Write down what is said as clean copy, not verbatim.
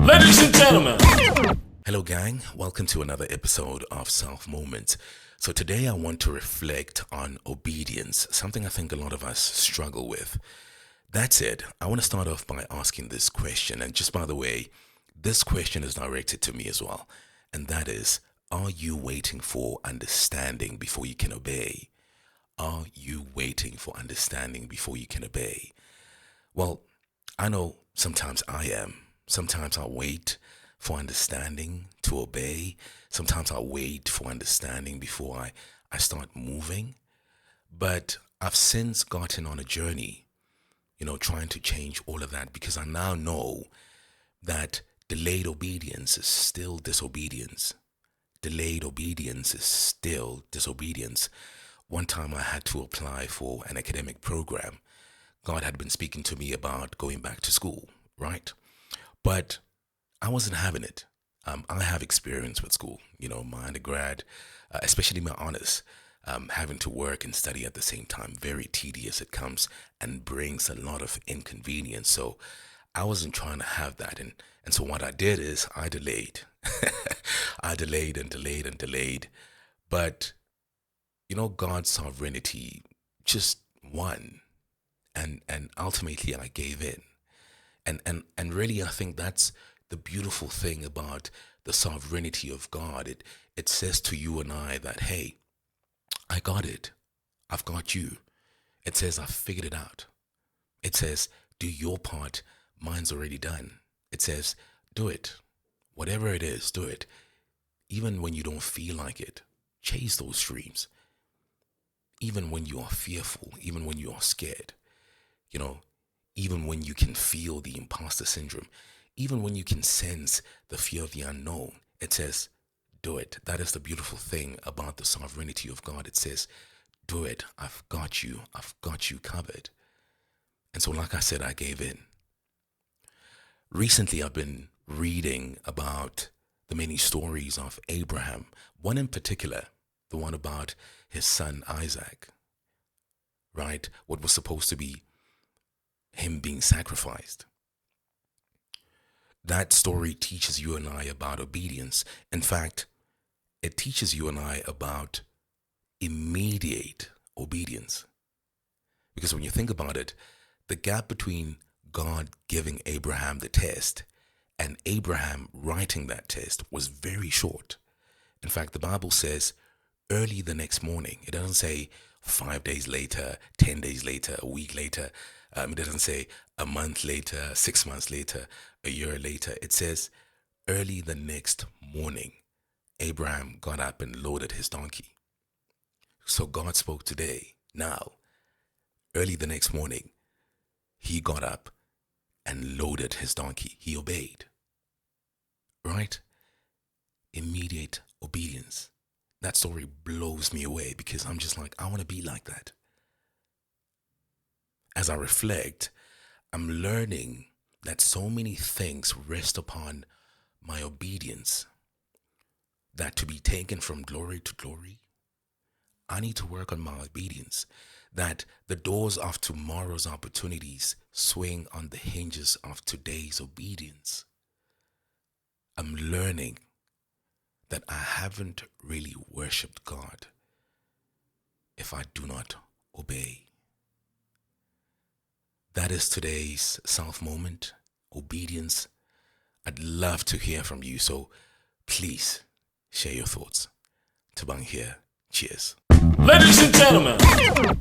Ladies and gentlemen. Hello, gang. Welcome to another episode of Self Moments. So, today I want to reflect on obedience, something I think a lot of us struggle with. That's it. I want to start off by asking this question. And just by the way, this question is directed to me as well. And that is, are you waiting for understanding before you can obey? Are you waiting for understanding before you can obey? Well, I know sometimes I am. Sometimes I wait for understanding to obey. Sometimes I wait for understanding before I start moving. But I've since gotten on a journey, trying to change all of that because I now know that delayed obedience is still disobedience. Delayed obedience is still disobedience. One time I had to apply for an academic program. God had been speaking to me about going back to school, right? But I wasn't having it. I have experience with school, my undergrad, especially my honors, having to work and study at the same time. Very tedious. It comes and brings a lot of inconvenience. So I wasn't trying to have that. And so what I did is I delayed. I delayed and delayed and delayed. But, God's sovereignty just won. And ultimately I gave in. And really I think that's the beautiful thing about the sovereignty of God. It says to you and I that, hey, I got it. I've got you. It says I've figured it out. It says do your part. Mine's already done. It says do it. Whatever it is, do it. Even when you don't feel like it, chase those dreams. Even when you are fearful, even when you are scared, even when you can feel the imposter syndrome, even when you can sense the fear of the unknown, it says, do it. That is the beautiful thing about the sovereignty of God. It says, do it. I've got you. I've got you covered. And so, like I said, I gave in. Recently, I've been reading about the many stories of Abraham. One in particular, the one about his son Isaac, right? What was supposed to be him being sacrificed. That story teaches you and I about obedience. In fact, it teaches you and I about immediate obedience. Because when you think about it, the gap between God giving Abraham the test and Abraham writing that test was very short. In fact, the Bible says early the next morning. It doesn't say 5 days later, 10 days later, a week later. It doesn't say a month later, 6 months later, a year later. It says early the next morning, Abraham got up and loaded his donkey. So God spoke today. Now, early the next morning, he got up and loaded his donkey. He obeyed. Right? Immediate obedience. That story blows me away because I'm just like, I want to be like that. As I reflect, I'm learning that so many things rest upon my obedience, that to be taken from glory to glory, I need to work on my obedience, that the doors of tomorrow's opportunities swing on the hinges of today's obedience. I'm learning that I haven't really worshipped God if I do not obey. That is today's self moment, obedience. I'd love to hear from you, so please share your thoughts. Tabang here. Cheers. Ladies and gentlemen.